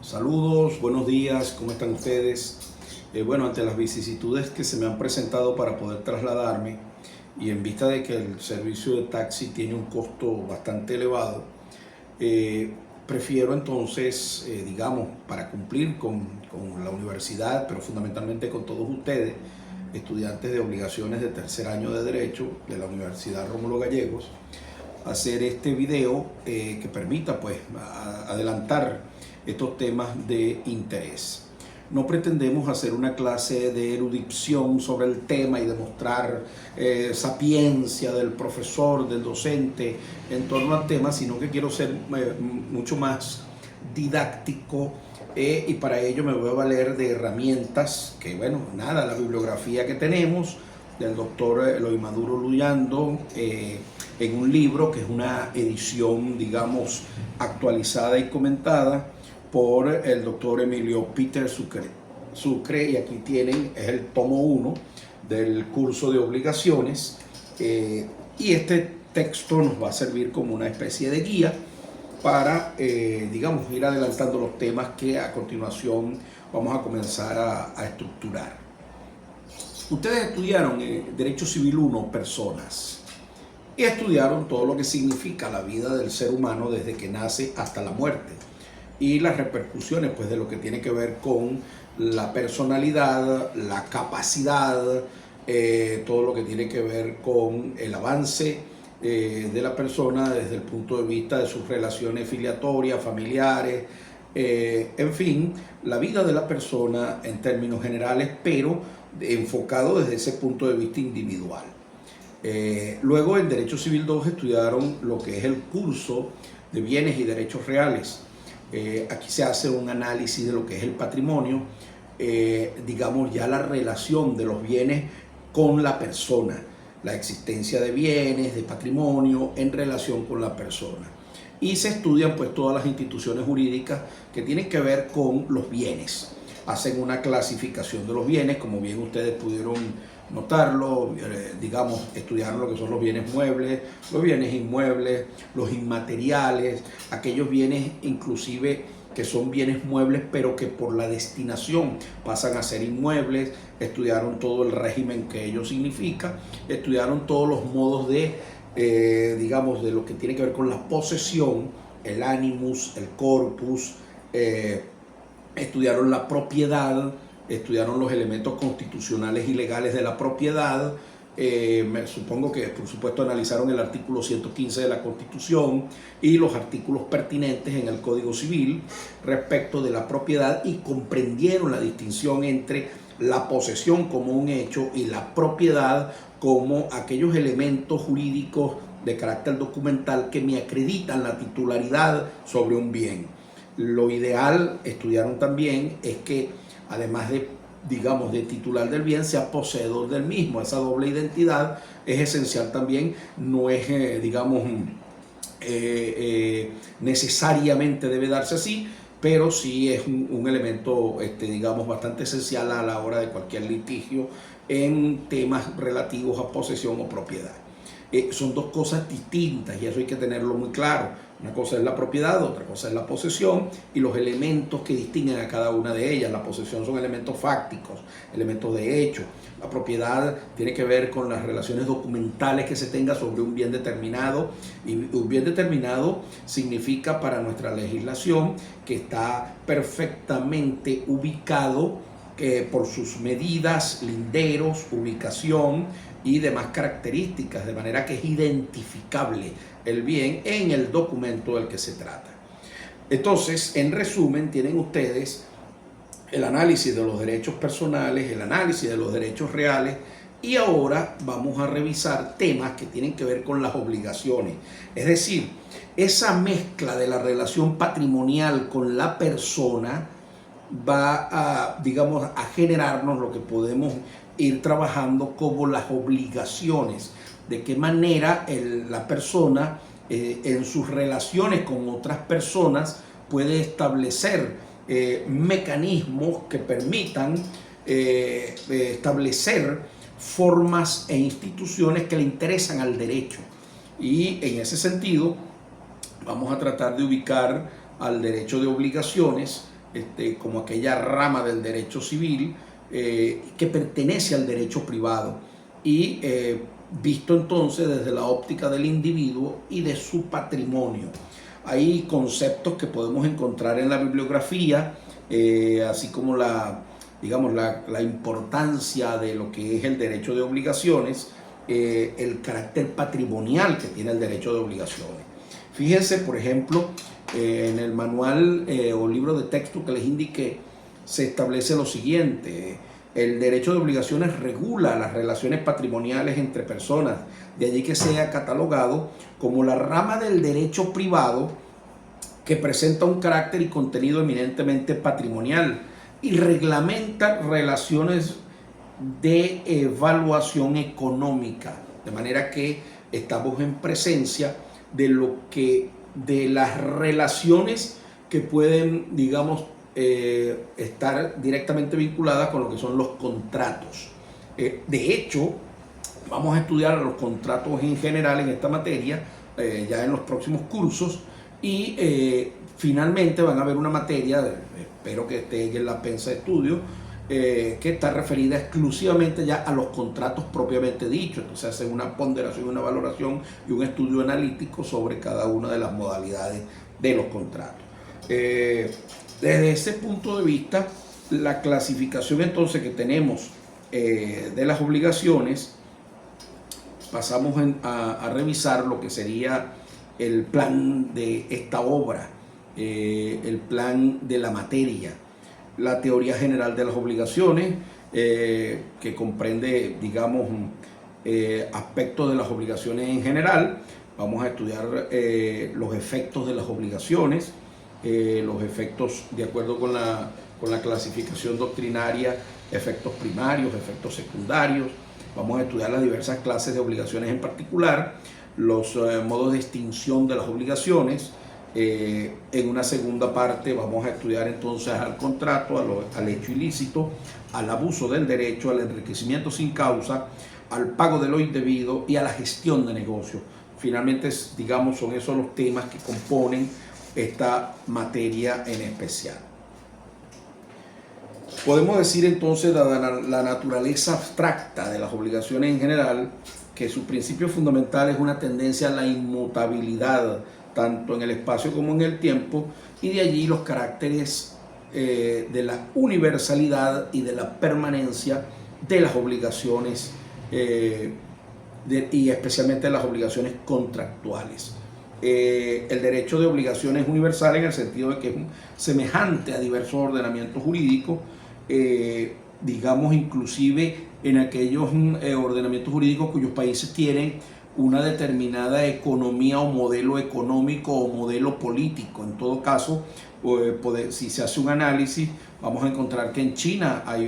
Saludos, buenos días, ¿cómo están ustedes? Bueno, ante las vicisitudes que se me han presentado para poder trasladarme y en vista de que el servicio de taxi tiene un costo bastante elevado, prefiero entonces, digamos, para cumplir con la universidad, pero fundamentalmente con todos ustedes, estudiantes de obligaciones de tercer año de Derecho de la Universidad Rómulo Gallegos, hacer este video que permita pues adelantar estos temas de interés. No pretendemos hacer una clase de erudición sobre el tema y demostrar sapiencia del profesor, del docente en torno al tema, sino que quiero ser mucho más didáctico y para ello me voy a valer de herramientas que, bueno, nada, la bibliografía que tenemos del doctor Eloy Maduro Luyando en un libro que es una edición, digamos, actualizada y comentada por el doctor Emilio Peter Sucre, y aquí tienen, es el tomo 1 del curso de obligaciones, y este texto nos va a servir como una especie de guía para, digamos, ir adelantando los temas que a continuación vamos a comenzar a estructurar. Ustedes estudiaron Derecho Civil 1, personas, y estudiaron todo lo que significa la vida del ser humano desde que nace hasta la muerte y las repercusiones pues, de lo que tiene que ver con la personalidad, la capacidad, todo lo que tiene que ver con el avance de la persona desde el punto de vista de sus relaciones filiatorias, familiares, en fin, la vida de la persona en términos generales, pero enfocado desde ese punto de vista individual. Luego en Derecho Civil 2 estudiaron lo que es el curso de bienes y derechos reales. Aquí se hace un análisis de lo que es el patrimonio, digamos ya la relación de los bienes con la persona, la existencia de bienes, de patrimonio en relación con la persona. Y se estudian pues todas las instituciones jurídicas que tienen que ver con los bienes. Hacen una clasificación de los bienes, como bien ustedes pudieron notarlo, digamos, estudiaron lo que son los bienes muebles, los bienes inmuebles, los inmateriales, aquellos bienes inclusive que son bienes muebles pero que por la destinación pasan a ser inmuebles, estudiaron todo el régimen que ello significa, estudiaron todos los modos de, digamos, de lo que tiene que ver con la posesión, el animus, el corpus, estudiaron la propiedad, estudiaron los elementos constitucionales y legales de la propiedad. Me supongo que, por supuesto, analizaron el artículo 115 de la Constitución y los artículos pertinentes en el Código Civil respecto de la propiedad y comprendieron la distinción entre la posesión como un hecho y la propiedad como aquellos elementos jurídicos de carácter documental que me acreditan la titularidad sobre un bien. Lo ideal, estudiaron también, es que además de, digamos, de titular del bien, sea poseedor del mismo. Esa doble identidad es esencial también, no es, digamos, necesariamente debe darse así, pero sí es un elemento, digamos, bastante esencial a la hora de cualquier litigio en temas relativos a posesión o propiedad. Son dos cosas distintas y eso hay que tenerlo muy claro. Una cosa es la propiedad, otra cosa es la posesión y los elementos que distinguen a cada una de ellas. La posesión son elementos fácticos, elementos de hecho. La propiedad tiene que ver con las relaciones documentales que se tenga sobre un bien determinado, y un bien determinado significa para nuestra legislación que está perfectamente ubicado por sus medidas, linderos, ubicación y demás características, de manera que es identificable el bien en el documento del que se trata. Entonces, en resumen, tienen ustedes el análisis de los derechos personales, el análisis de los derechos reales, y ahora vamos a revisar temas que tienen que ver con las obligaciones. Es decir, esa mezcla de la relación patrimonial con la persona va a, digamos, a generarnos lo que podemos ir trabajando como las obligaciones. De qué manera la persona en sus relaciones con otras personas puede establecer mecanismos que permitan establecer formas e instituciones que le interesan al derecho. Y en ese sentido vamos a tratar de ubicar al derecho de obligaciones como aquella rama del derecho civil que pertenece al derecho privado y visto entonces desde la óptica del individuo y de su patrimonio. Hay conceptos que podemos encontrar en la bibliografía, así como la importancia de lo que es el derecho de obligaciones, el carácter patrimonial que tiene el derecho de obligaciones. Fíjense, por ejemplo, en el manual o libro de texto que les indiqué, se establece lo siguiente: el derecho de obligaciones regula las relaciones patrimoniales entre personas, de allí que sea catalogado como la rama del derecho privado que presenta un carácter y contenido eminentemente patrimonial y reglamenta relaciones de evaluación económica, de manera que estamos en presencia de las relaciones que pueden, digamos, estar directamente vinculadas con lo que son los contratos. De hecho, vamos a estudiar los contratos en general en esta materia, ya en los próximos cursos, y finalmente van a ver una materia, espero que esté en la pensa de estudio, que está referida exclusivamente ya a los contratos propiamente dichos. Entonces hace una ponderación, una valoración y un estudio analítico sobre cada una de las modalidades de los contratos. Desde ese punto de vista, la clasificación entonces que tenemos de las obligaciones, pasamos a revisar lo que sería el plan de esta obra, el plan de la materia, la teoría general de las obligaciones, que comprende, digamos, aspectos de las obligaciones en general. Vamos a estudiar los efectos de las obligaciones, los efectos de acuerdo con la clasificación doctrinaria, efectos primarios, efectos secundarios. Vamos a estudiar las diversas clases de obligaciones en particular, los modos de extinción de las obligaciones. En una segunda parte vamos a estudiar entonces al contrato, al hecho ilícito, al abuso del derecho, al enriquecimiento sin causa, al pago de lo indebido y a la gestión de negocios. Finalmente, digamos, son esos los temas que componen esta materia en especial. Podemos decir entonces la naturaleza abstracta de las obligaciones en general, que su principio fundamental es una tendencia a la inmutabilidad, tanto en el espacio como en el tiempo, y de allí los caracteres de la universalidad y de la permanencia de las obligaciones, y especialmente de las obligaciones contractuales. El derecho de obligaciones es universal en el sentido de que es semejante a diversos ordenamientos jurídicos, digamos inclusive en aquellos ordenamientos jurídicos cuyos países tienen una determinada economía o modelo económico o modelo político. En todo caso, si se hace un análisis, vamos a encontrar que en China hay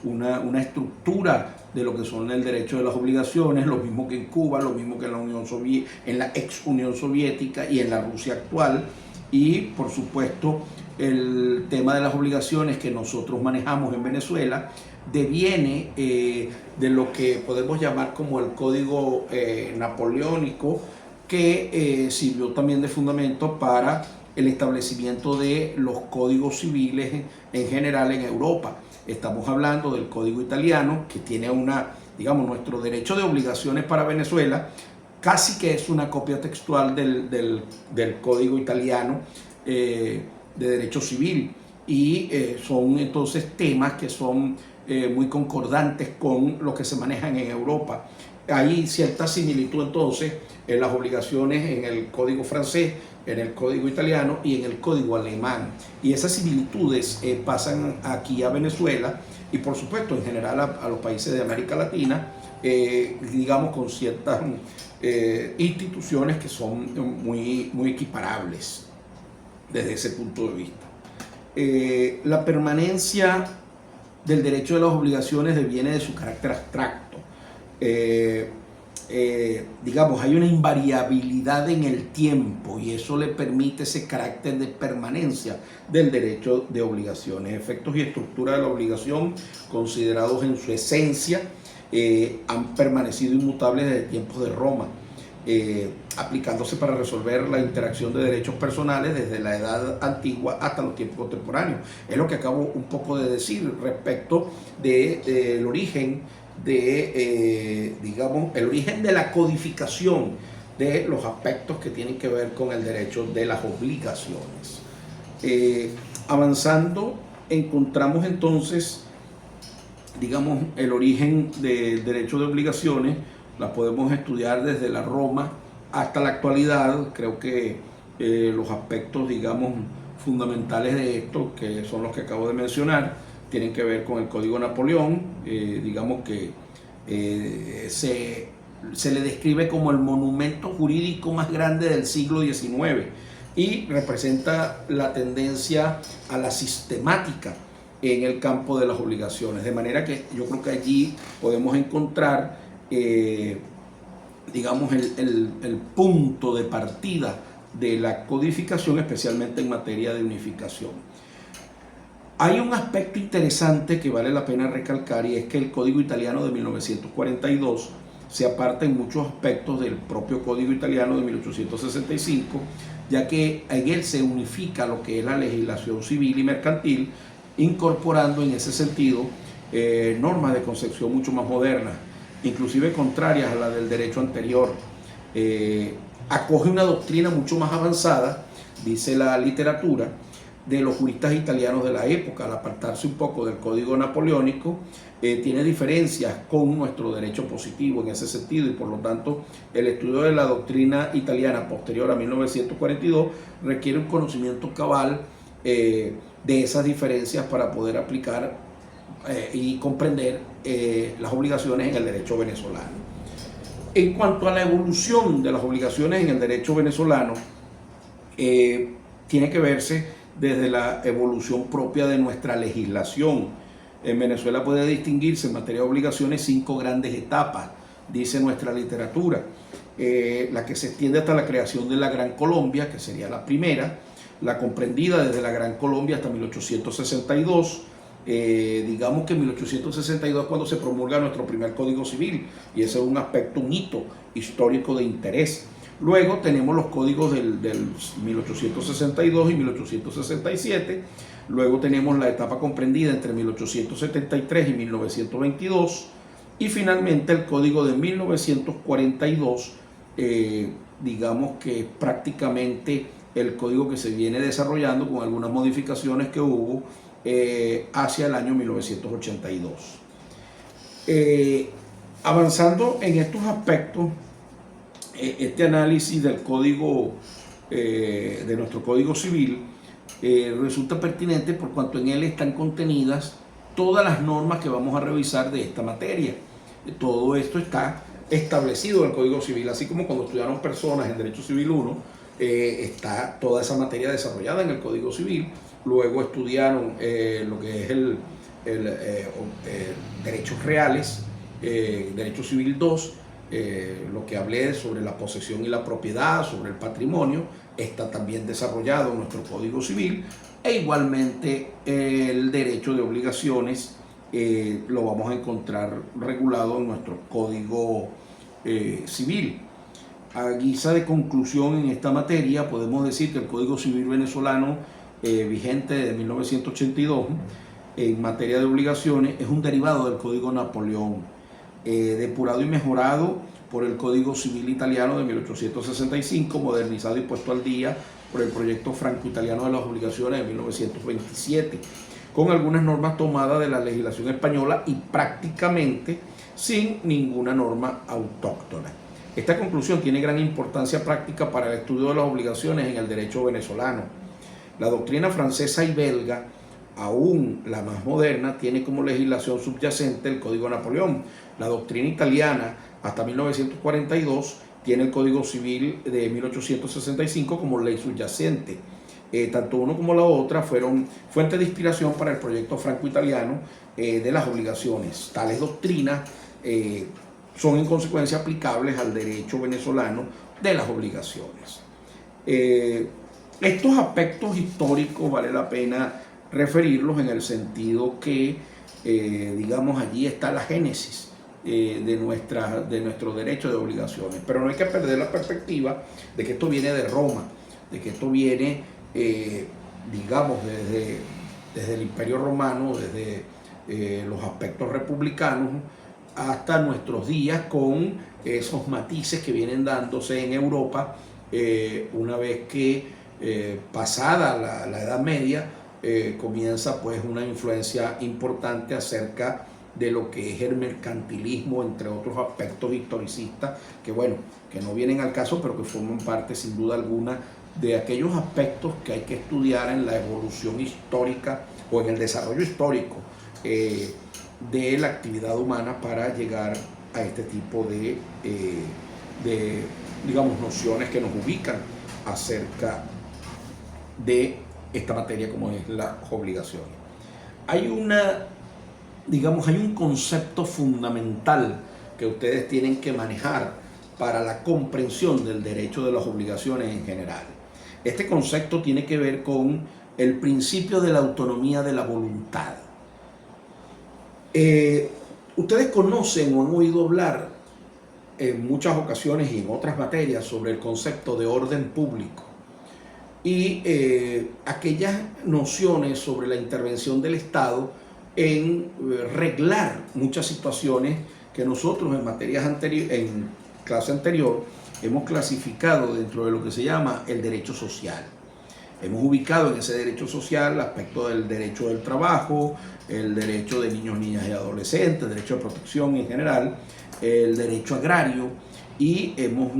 una estructura de lo que son el derecho de las obligaciones, lo mismo que en Cuba, lo mismo que en la ex Unión Soviética y en la Rusia actual. Y por supuesto, el tema de las obligaciones que nosotros manejamos en Venezuela deviene de lo que podemos llamar como el código napoleónico, que sirvió también de fundamento para el establecimiento de los códigos civiles en general en Europa. Estamos hablando del código italiano, que tiene digamos, nuestro derecho de obligaciones para Venezuela casi que es una copia textual del código italiano de derecho civil, y son entonces temas que son muy concordantes con lo que se manejan en Europa. Hay cierta similitud entonces en las obligaciones en el código francés, en el código italiano y en el código alemán, y esas similitudes pasan aquí a Venezuela y por supuesto en general a los países de América Latina, digamos con ciertas instituciones que son muy equiparables desde ese punto de vista. La permanencia del derecho de las obligaciones deviene de su carácter abstracto. Digamos, hay una invariabilidad en el tiempo y eso le permite ese carácter de permanencia del derecho de obligaciones. Efectos y estructura de la obligación, considerados en su esencia, han permanecido inmutables desde tiempos de Roma. aplicándose para resolver la interacción de derechos personales desde la edad antigua hasta los tiempos contemporáneos. Es lo que acabo un poco de decir respecto del origen digamos, el origen de la codificación de los aspectos que tienen que ver con el derecho de las obligaciones. Avanzando, encontramos entonces, digamos, el origen del derecho de obligaciones. La podemos estudiar desde la Roma hasta la actualidad. Creo que los aspectos, digamos, fundamentales de esto, que son los que acabo de mencionar, tienen que ver con el Código Napoleón. Digamos que se le describe como el monumento jurídico más grande del siglo XIX y representa la tendencia a la sistemática en el campo de las obligaciones. De manera que yo creo que allí podemos encontrar, digamos, el punto de partida de la codificación, especialmente en materia de unificación. Hay un aspecto interesante que vale la pena recalcar, y es que el Código Italiano de 1942 se aparta en muchos aspectos del propio Código Italiano de 1865, ya que en él se unifica lo que es la legislación civil y mercantil, incorporando en ese sentido normas de concepción mucho más modernas, inclusive contrarias a la del derecho anterior. Acoge una doctrina mucho más avanzada, dice la literatura, de los juristas italianos de la época. Al apartarse un poco del código napoleónico, tiene diferencias con nuestro derecho positivo en ese sentido, y por lo tanto el estudio de la doctrina italiana posterior a 1942 requiere un conocimiento cabal de esas diferencias para poder aplicar y comprender las obligaciones en el derecho venezolano. En cuanto a la evolución de las obligaciones en el derecho venezolano, tiene que verse desde la evolución propia de nuestra legislación. En Venezuela puede distinguirse en materia de obligaciones 5 grandes etapas, dice nuestra literatura. La que se extiende hasta la creación de la Gran Colombia, que sería la primera, la comprendida desde la Gran Colombia hasta 1862. Digamos que en 1862 es cuando se promulga nuestro primer Código Civil, y ese es un aspecto, un hito histórico de interés. Luego tenemos los códigos del 1862 y 1867. Luego tenemos la etapa comprendida entre 1873 y 1922. Y finalmente el código de 1942, digamos que prácticamente el código que se viene desarrollando con algunas modificaciones que hubo hacia el año 1982. Avanzando en estos aspectos, este análisis del código, de nuestro Código Civil, resulta pertinente por cuanto en él están contenidas todas las normas que vamos a revisar de esta materia. Todo esto está establecido en el Código Civil, así como cuando estudiaron personas en Derecho Civil 1, está toda esa materia desarrollada en el Código Civil. Luego estudiaron lo que es derechos reales, Derecho Civil 2, lo que hablé sobre la posesión y la propiedad, sobre el patrimonio, está también desarrollado en nuestro Código Civil, e igualmente el derecho de obligaciones lo vamos a encontrar regulado en nuestro Código Civil. A guisa de conclusión en esta materia, podemos decir que el Código Civil venezolano vigente de 1982 en materia de obligaciones es un derivado del Código Napoleón, depurado y mejorado por el Código Civil italiano de 1865, modernizado y puesto al día por el proyecto franco-italiano de las obligaciones de 1927, con algunas normas tomadas de la legislación española y prácticamente sin ninguna norma autóctona. Esta conclusión tiene gran importancia práctica para el estudio de las obligaciones en el derecho venezolano. La doctrina francesa y belga, aún la más moderna, tiene como legislación subyacente el Código Napoleón. La doctrina italiana, hasta 1942, tiene el Código Civil de 1865 como ley subyacente. Tanto uno como la otra fueron fuente de inspiración para el proyecto franco-italiano de las obligaciones. Tales doctrinas son en consecuencia aplicables al derecho venezolano de las obligaciones. Estos aspectos históricos vale la pena referirlos en el sentido que, digamos, allí está la génesis de nuestro derecho de obligaciones. Pero no hay que perder la perspectiva de que esto viene de Roma, de que esto viene, digamos, desde el Imperio Romano, desde los aspectos republicanos, hasta nuestros días, con esos matices que vienen dándose en Europa una vez que pasada la Edad Media comienza pues una influencia importante acerca de lo que es el mercantilismo, entre otros aspectos historicistas que bueno, que no vienen al caso, pero que forman parte sin duda alguna de aquellos aspectos que hay que estudiar en la evolución histórica o en el desarrollo histórico de la actividad humana para llegar a este tipo de digamos, nociones que nos ubican acerca de esta materia como es las obligaciones. Hay un concepto fundamental que ustedes tienen que manejar para la comprensión del derecho de las obligaciones en general. Este concepto tiene que ver con el principio de la autonomía de la voluntad. Ustedes conocen o han oído hablar en muchas ocasiones y en otras materias sobre el concepto de orden público y aquellas nociones sobre la intervención del Estado en reglar muchas situaciones que nosotros en materias anteriores, en clase anterior, hemos clasificado dentro de lo que se llama el derecho social. Hemos ubicado en ese derecho social el aspecto del derecho del trabajo, el derecho de niños, niñas y adolescentes, el derecho de protección en general, el derecho agrario, y hemos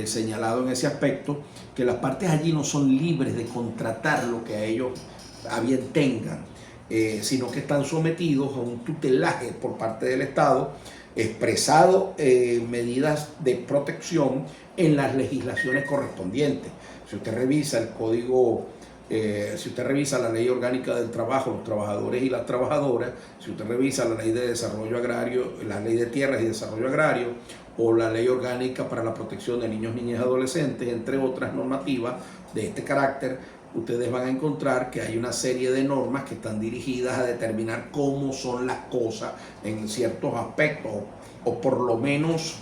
señalado en ese aspecto que las partes allí no son libres de contratar lo que a ellos a bien tengan, sino que están sometidos a un tutelaje por parte del Estado, expresado medidas de protección en las legislaciones correspondientes. Si usted revisa el código, si usted revisa la ley orgánica del trabajo, los trabajadores y las trabajadoras, si usted revisa la ley de desarrollo agrario, la ley de tierras y desarrollo agrario, o la ley orgánica para la protección de niños, niñas y adolescentes, entre otras normativas de este carácter, ustedes van a encontrar que hay una serie de normas que están dirigidas a determinar cómo son las cosas en ciertos aspectos, o por lo menos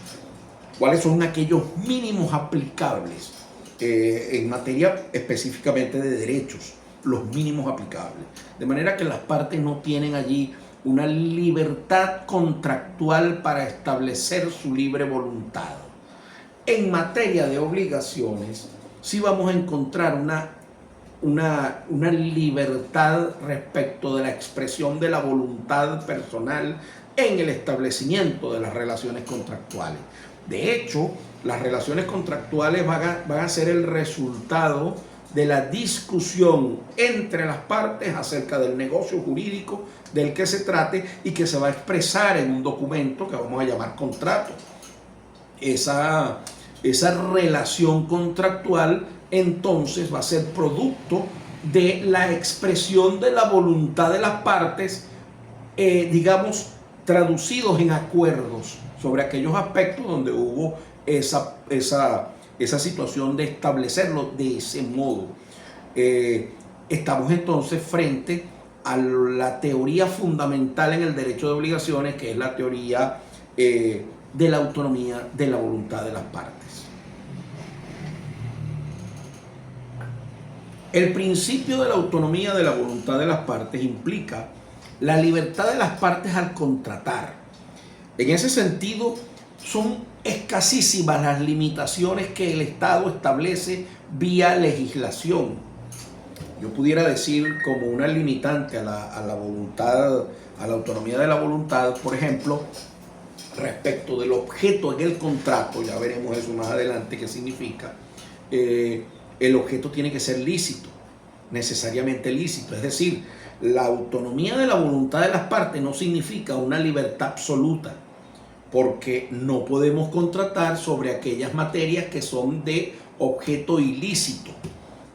cuáles son aquellos mínimos aplicables en materia específicamente de derechos, los mínimos aplicables. De manera que las partes no tienen allí una libertad contractual para establecer su libre voluntad. En materia de obligaciones, sí vamos a encontrar una libertad respecto de la expresión de la voluntad personal en el establecimiento de las relaciones contractuales. De hecho, las relaciones contractuales van a ser el resultado de la discusión entre las partes acerca del negocio jurídico del que se trate y que se va a expresar en un documento que vamos a llamar contrato. Esa relación contractual entonces va a ser producto de la expresión de la voluntad de las partes, digamos, traducidos en acuerdos sobre aquellos aspectos donde hubo esa situación de establecerlo de ese modo. Estamos entonces frente a la teoría fundamental en el derecho de obligaciones, que es la teoría de la autonomía de la voluntad de las partes. El principio de la autonomía de la voluntad de las partes implica la libertad de las partes al contratar. En ese sentido, son escasísimas las limitaciones que el Estado establece vía legislación. Yo pudiera decir como una limitante a la voluntad, a la autonomía de la voluntad, por ejemplo, respecto del objeto en el contrato, ya veremos eso más adelante qué significa, el objeto tiene que ser lícito, necesariamente lícito, es decir, la autonomía de la voluntad de las partes no significa una libertad absoluta, porque no podemos contratar sobre aquellas materias que son de objeto ilícito.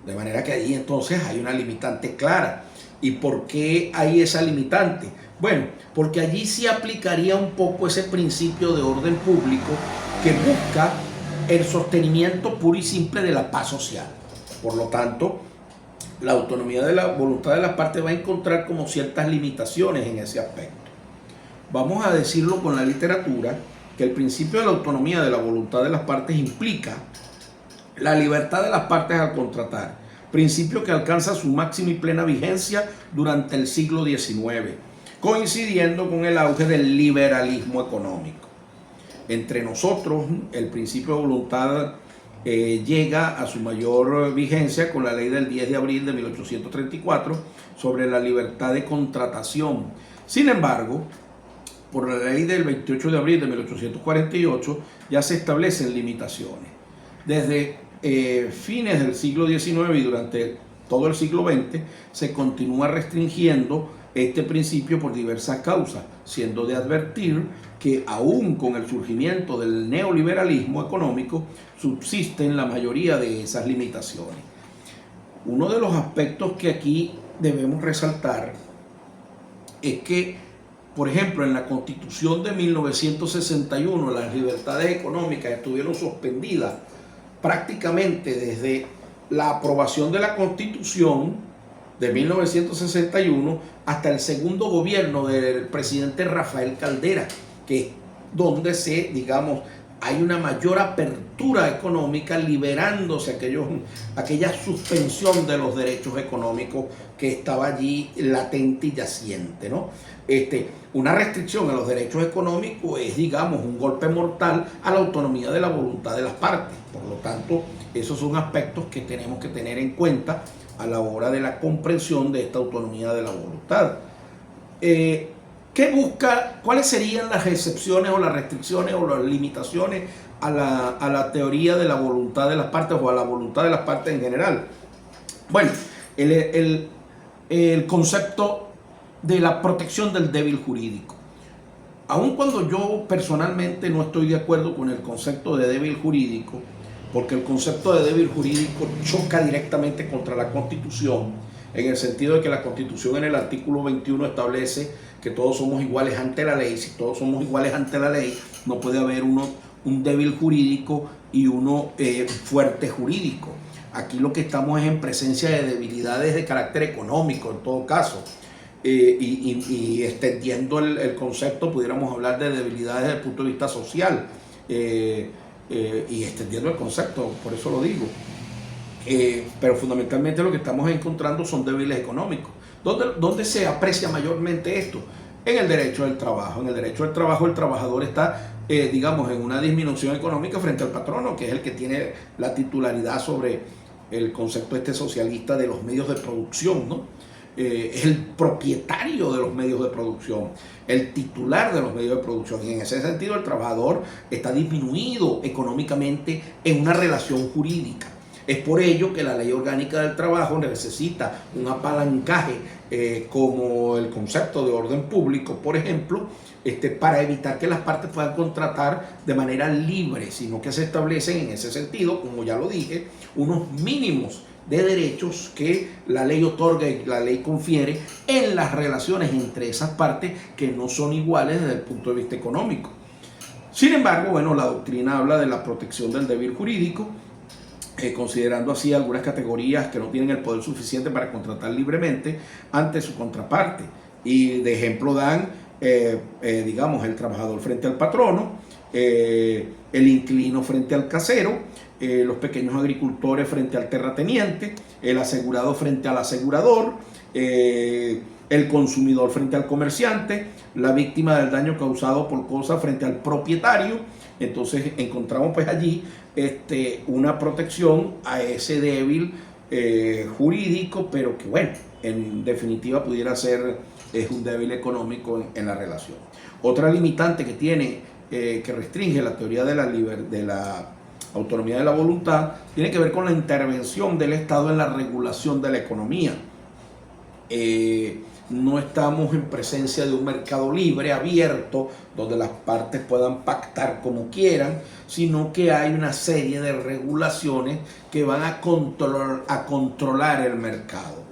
De manera que ahí entonces hay una limitante clara. ¿Y por qué hay esa limitante? Bueno, porque allí sí aplicaría un poco ese principio de orden público que busca el sostenimiento puro y simple de la paz social. Por lo tanto, la autonomía de la voluntad de las partes va a encontrar como ciertas limitaciones en ese aspecto. vamos a decirlo con la literatura, que el principio de la autonomía de la voluntad de las partes implica la libertad de las partes al contratar, principio que alcanza su máxima y plena vigencia durante el siglo XIX, coincidiendo con el auge del liberalismo económico. Entre nosotros, el principio de voluntad llega a su mayor vigencia con la ley del 10 de abril de 1834 sobre la libertad de contratación. Sin embargo, por la ley del 28 de abril de 1848 ya se establecen limitaciones. Desde fines del siglo XIX y durante todo el siglo XX se continúa restringiendo este principio por diversas causas, siendo de advertir que aún con el surgimiento del neoliberalismo económico subsisten la mayoría de esas limitaciones. Uno de los aspectos que aquí debemos resaltar es que, por ejemplo, en la Constitución de 1961 las libertades económicas estuvieron suspendidas prácticamente desde la aprobación de la Constitución de 1961 hasta el segundo gobierno del presidente Rafael Caldera, que es donde hay una mayor apertura económica, liberándose aquella suspensión de los derechos económicos que estaba allí latente y yaciente, ¿no? Una restricción a los derechos económicos es, un golpe mortal a la autonomía de la voluntad de las partes. Por lo tanto, esos son aspectos que tenemos que tener en cuenta a la hora de la comprensión de esta autonomía de la voluntad. ¿Qué busca? ¿Cuáles serían las excepciones o las restricciones o las limitaciones a la teoría de la voluntad de las partes o a la voluntad de las partes en general? Bueno, el concepto de la protección del débil jurídico. Aun cuando yo personalmente no estoy de acuerdo con el concepto de débil jurídico, porque el concepto de débil jurídico choca directamente contra la Constitución, en el sentido de que la Constitución en el artículo 21 establece que todos somos iguales ante la ley. Si todos somos iguales ante la ley, no puede haber un débil jurídico y uno fuerte jurídico. Aquí lo que estamos es en presencia de debilidades de carácter económico, en todo caso. Y extendiendo el concepto, pudiéramos hablar de debilidades desde el punto de vista social. Y extendiendo el concepto, por eso lo digo. Pero fundamentalmente lo que estamos encontrando son débiles económicos. ¿Dónde se aprecia mayormente esto? En el derecho del trabajo. En el derecho del trabajo, el trabajador está, en una disminución económica frente al patrono, que es el que tiene la titularidad sobre el concepto socialista de los medios de producción, ¿no? Es el propietario de los medios de producción, el titular de los medios de producción, y en ese sentido el trabajador está disminuido económicamente en una relación jurídica. Es por ello que la Ley Orgánica del Trabajo necesita un apalancaje como el concepto de orden público, por ejemplo, para evitar que las partes puedan contratar de manera libre, sino que se establecen en ese sentido, como ya lo dije, unos mínimos de derechos que la ley otorga y la ley confiere en las relaciones entre esas partes que no son iguales desde el punto de vista económico. Sin embargo, la doctrina habla de la protección del deber jurídico, considerando así algunas categorías que no tienen el poder suficiente para contratar libremente ante su contraparte. Y de ejemplo dan, el trabajador frente al patrono, el inquilino frente al casero, los pequeños agricultores frente al terrateniente, el asegurado frente al asegurador, el consumidor frente al comerciante, la víctima del daño causado por cosa frente al propietario. Entonces encontramos allí una protección a ese débil jurídico, pero que en definitiva pudiera ser un débil económico en la relación. Otra limitante que tiene, que restringe la teoría de la autonomía de la voluntad, tiene que ver con la intervención del Estado en la regulación de la economía. No estamos en presencia de un mercado libre, abierto, donde las partes puedan pactar como quieran, sino que hay una serie de regulaciones que van a controlar el mercado.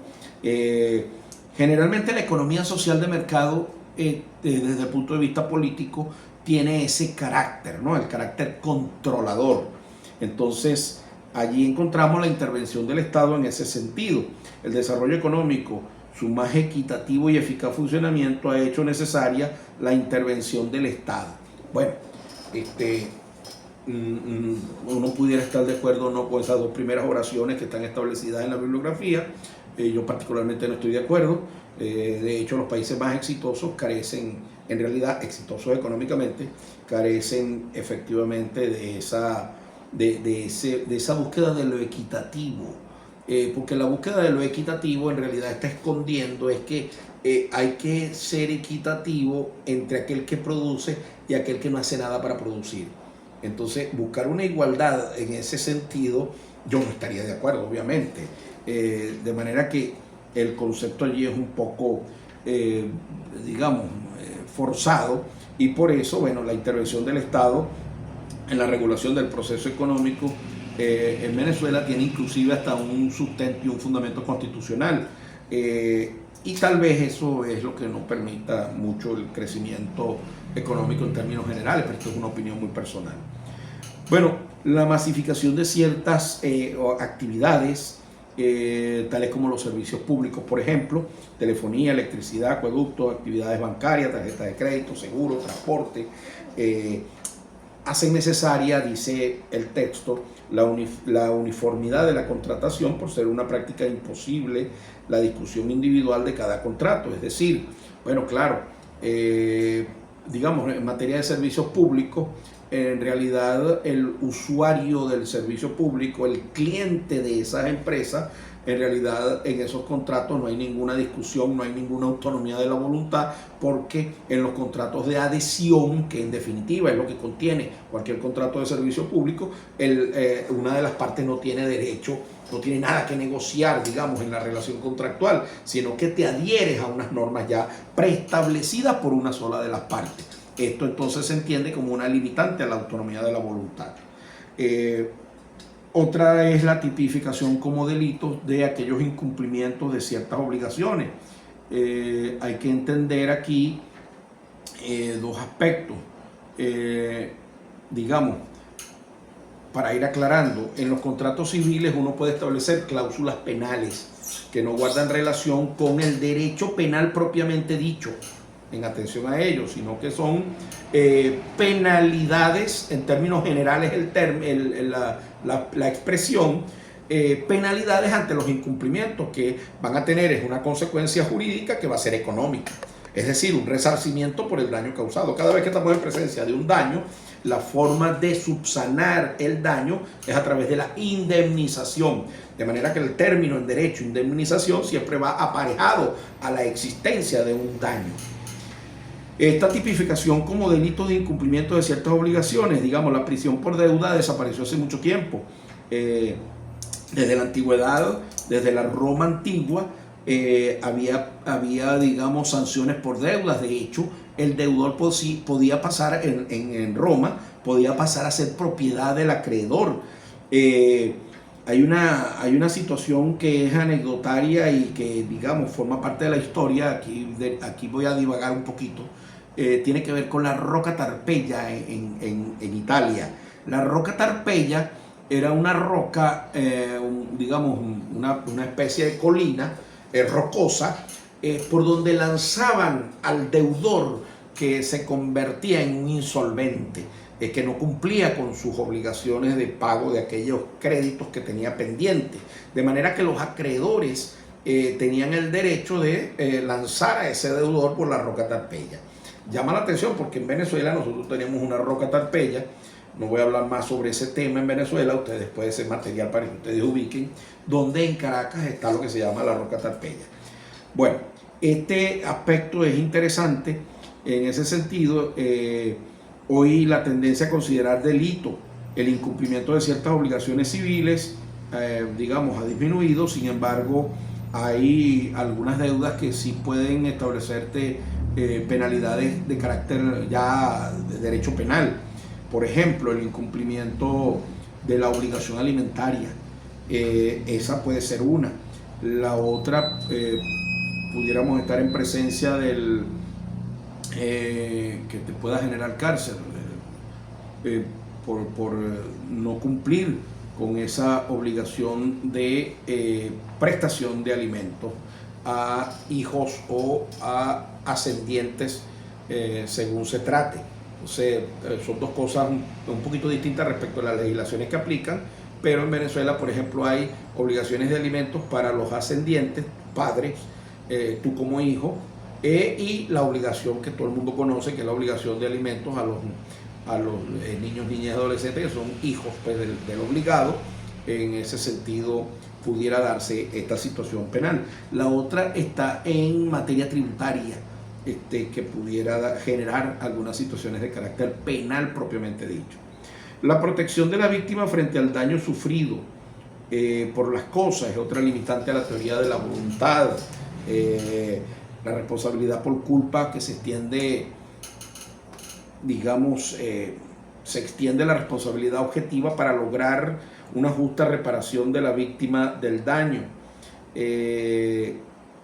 Generalmente la economía social de mercado, desde el punto de vista político, tiene ese carácter, ¿no? El carácter controlador. Entonces, allí encontramos la intervención del Estado en ese sentido. El desarrollo económico su más equitativo y eficaz funcionamiento ha hecho necesaria la intervención del Estado. Bueno, uno pudiera estar de acuerdo o no con esas dos primeras oraciones que están establecidas en la bibliografía. Yo particularmente no estoy de acuerdo. De hecho, los países más exitosos carecen, en realidad exitosos económicamente, carecen efectivamente de esa búsqueda de lo equitativo. Porque la búsqueda de lo equitativo en realidad está escondiendo es que hay que ser equitativo entre aquel que produce y aquel que no hace nada para producir. Entonces, buscar una igualdad en ese sentido, yo no estaría de acuerdo, obviamente. De manera que el concepto allí es un poco, digamos, forzado, y por eso, bueno, la intervención del Estado en la regulación del proceso económico en Venezuela tiene inclusive hasta un sustento y un fundamento constitucional. Y tal vez eso es lo que no permita mucho el crecimiento económico en términos generales, pero esto es una opinión muy personal. Bueno, la masificación de ciertas actividades, tales como los servicios públicos, por ejemplo, telefonía, electricidad, acueducto, actividades bancarias, tarjetas de crédito, seguro, transporte, hacen necesaria, dice el texto, la uniformidad de la contratación por ser una práctica imposible la discusión individual de cada contrato. Es decir, bueno, claro, digamos, en materia de servicios públicos, en realidad el usuario del servicio público, el cliente de esas empresas, en realidad en esos contratos no hay ninguna discusión, no hay ninguna autonomía de la voluntad, porque en los contratos de adhesión, que en definitiva es lo que contiene cualquier contrato de servicio público, una de las partes no tiene derecho, no tiene nada que negociar, digamos, en la relación contractual, sino que te adhieres a unas normas ya preestablecidas por una sola de las partes. Esto entonces se entiende como una limitante a la autonomía de la voluntad. Otra es la tipificación como delitos de aquellos incumplimientos de ciertas obligaciones. Hay que entender aquí dos aspectos. Digamos, para ir aclarando, en los contratos civiles uno puede establecer cláusulas penales que no guardan relación con el derecho penal propiamente dicho, en atención a ello, sino que son penalidades, en términos generales la expresión, penalidades ante los incumplimientos que van a tener es una consecuencia jurídica que va a ser económica, es decir, un resarcimiento por el daño causado. Cada vez que estamos en presencia de un daño, la forma de subsanar el daño es a través de la indemnización, de manera que el término en derecho indemnización siempre va aparejado a la existencia de un daño. Esta tipificación como delito de incumplimiento de ciertas obligaciones, digamos, la prisión por deuda desapareció hace mucho tiempo. Desde la antigüedad, desde la Roma antigua, había, digamos, sanciones por deudas. De hecho, el deudor podía pasar en Roma, podía pasar a ser propiedad del acreedor. Hay una situación que es anecdotaria y que, digamos, forma parte de la historia. Aquí voy a divagar un poquito. Tiene que ver con la Rocca Tarpeia en Italia. La Rocca Tarpeia era una roca, digamos, una especie de colina rocosa, por donde lanzaban al deudor que se convertía en un insolvente, que no cumplía con sus obligaciones de pago de aquellos créditos que tenía pendientes. De manera que los acreedores tenían el derecho de lanzar a ese deudor por la Rocca Tarpeia. Llama la atención porque en Venezuela nosotros tenemos una Rocca Tarpeia. No voy a hablar más sobre ese tema en Venezuela, ustedes pueden ser material para que ustedes ubiquen, donde en Caracas está lo que se llama la Rocca Tarpeia. Bueno, este aspecto es interesante en ese sentido. Hoy la tendencia a considerar delito el incumplimiento de ciertas obligaciones civiles, digamos, ha disminuido. Sin embargo, hay algunas deudas que sí pueden establecerte penalidades de carácter ya de derecho penal. Por ejemplo, el incumplimiento de la obligación alimentaria, esa puede ser una. La otra, pudiéramos estar en presencia del que te pueda generar cárcel por no cumplir con esa obligación de prestación de alimentos a hijos o a ascendientes según se trate. Entonces, son dos cosas un poquito distintas respecto a las legislaciones que aplican, pero en Venezuela, por ejemplo, hay obligaciones de alimentos para los ascendientes, padres, tú como hijo, y la obligación que todo el mundo conoce, que es la obligación de alimentos a los niños, niñas y adolescentes, que son hijos pues, del obligado. En ese sentido pudiera darse esta situación penal. La otra está en materia tributaria, que pudiera generar algunas situaciones de carácter penal propiamente dicho. La protección de la víctima frente al daño sufrido por las cosas es otra limitante a la teoría de la voluntad. La responsabilidad por culpa que se extiende, digamos, se extiende la responsabilidad objetiva para lograr una justa reparación de la víctima del daño.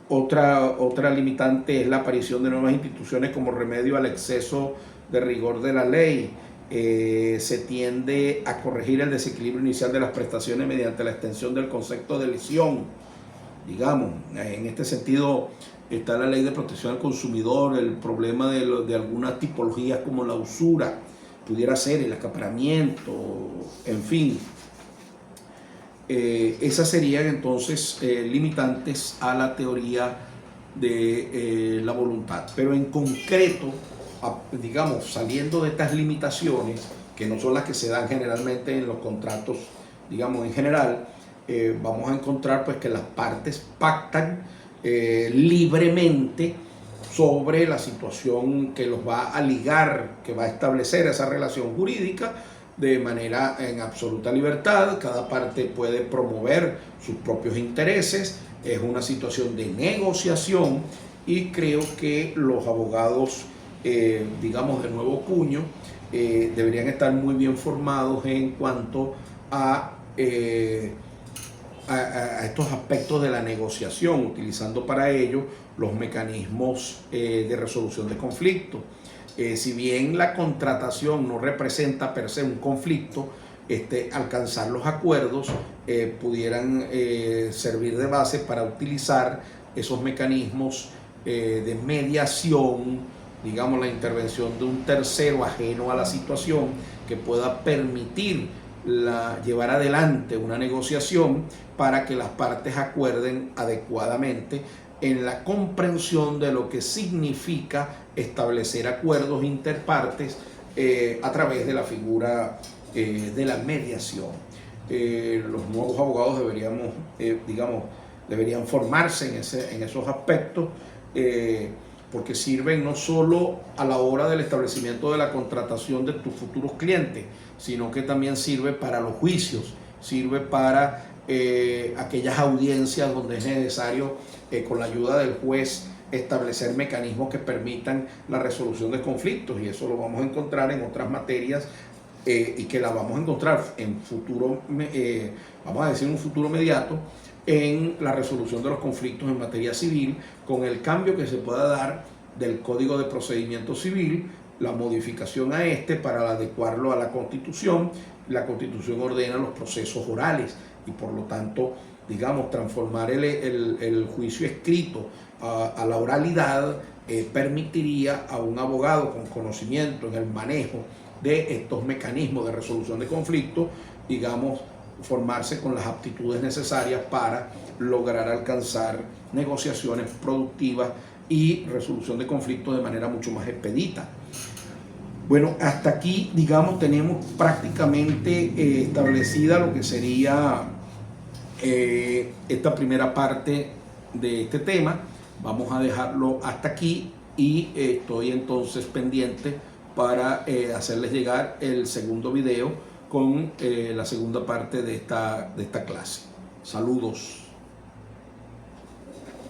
Otra limitante es la aparición de nuevas instituciones como remedio al exceso de rigor de la ley. Se tiende a corregir el desequilibrio inicial de las prestaciones mediante la extensión del concepto de lesión. Digamos, en este sentido está la ley de protección al consumidor, el problema de algunas tipologías como la usura, pudiera ser el acaparamiento, en fin. Esas serían entonces limitantes a la teoría de la voluntad. Pero en concreto, digamos, saliendo de estas limitaciones, que no son las que se dan generalmente en los contratos, digamos, en general, vamos a encontrar pues que las partes pactan libremente sobre la situación que los va a ligar, que va a establecer esa relación jurídica de manera en absoluta libertad. Cada parte puede promover sus propios intereses, es una situación de negociación y creo que los abogados, digamos, de nuevo cuño, deberían estar muy bien formados en cuanto a estos aspectos de la negociación, utilizando para ello los mecanismos de resolución de conflictos. Si bien la contratación no representa per se un conflicto, alcanzar los acuerdos pudieran servir de base para utilizar esos mecanismos de mediación, digamos la intervención de un tercero ajeno a la situación que pueda permitir llevar adelante una negociación para que las partes acuerden adecuadamente en la comprensión de lo que significa establecer acuerdos interpartes a través de la figura de la mediación. Los nuevos abogados deberían formarse en esos aspectos porque sirven no solo a la hora del establecimiento de la contratación de tus futuros clientes, sino que también sirve para los juicios, sirve para aquellas audiencias donde es necesario, con la ayuda del juez, establecer mecanismos que permitan la resolución de conflictos, y eso lo vamos a encontrar en otras materias y que la vamos a encontrar en futuro, vamos a decir un futuro inmediato, en la resolución de los conflictos en materia civil, con el cambio que se pueda dar del Código de Procedimiento Civil, la modificación a para adecuarlo a la Constitución. La Constitución ordena los procesos orales y por lo tanto, digamos, transformar el juicio escrito a la oralidad permitiría a un abogado con conocimiento en el manejo de estos mecanismos de resolución de conflictos, digamos, formarse con las aptitudes necesarias para lograr alcanzar negociaciones productivas y resolución de conflictos de manera mucho más expedita. Bueno, hasta aquí, digamos, tenemos prácticamente establecida lo que sería esta primera parte de este tema. Vamos a dejarlo hasta aquí y estoy entonces pendiente para hacerles llegar el segundo video con la segunda parte de esta clase. Saludos.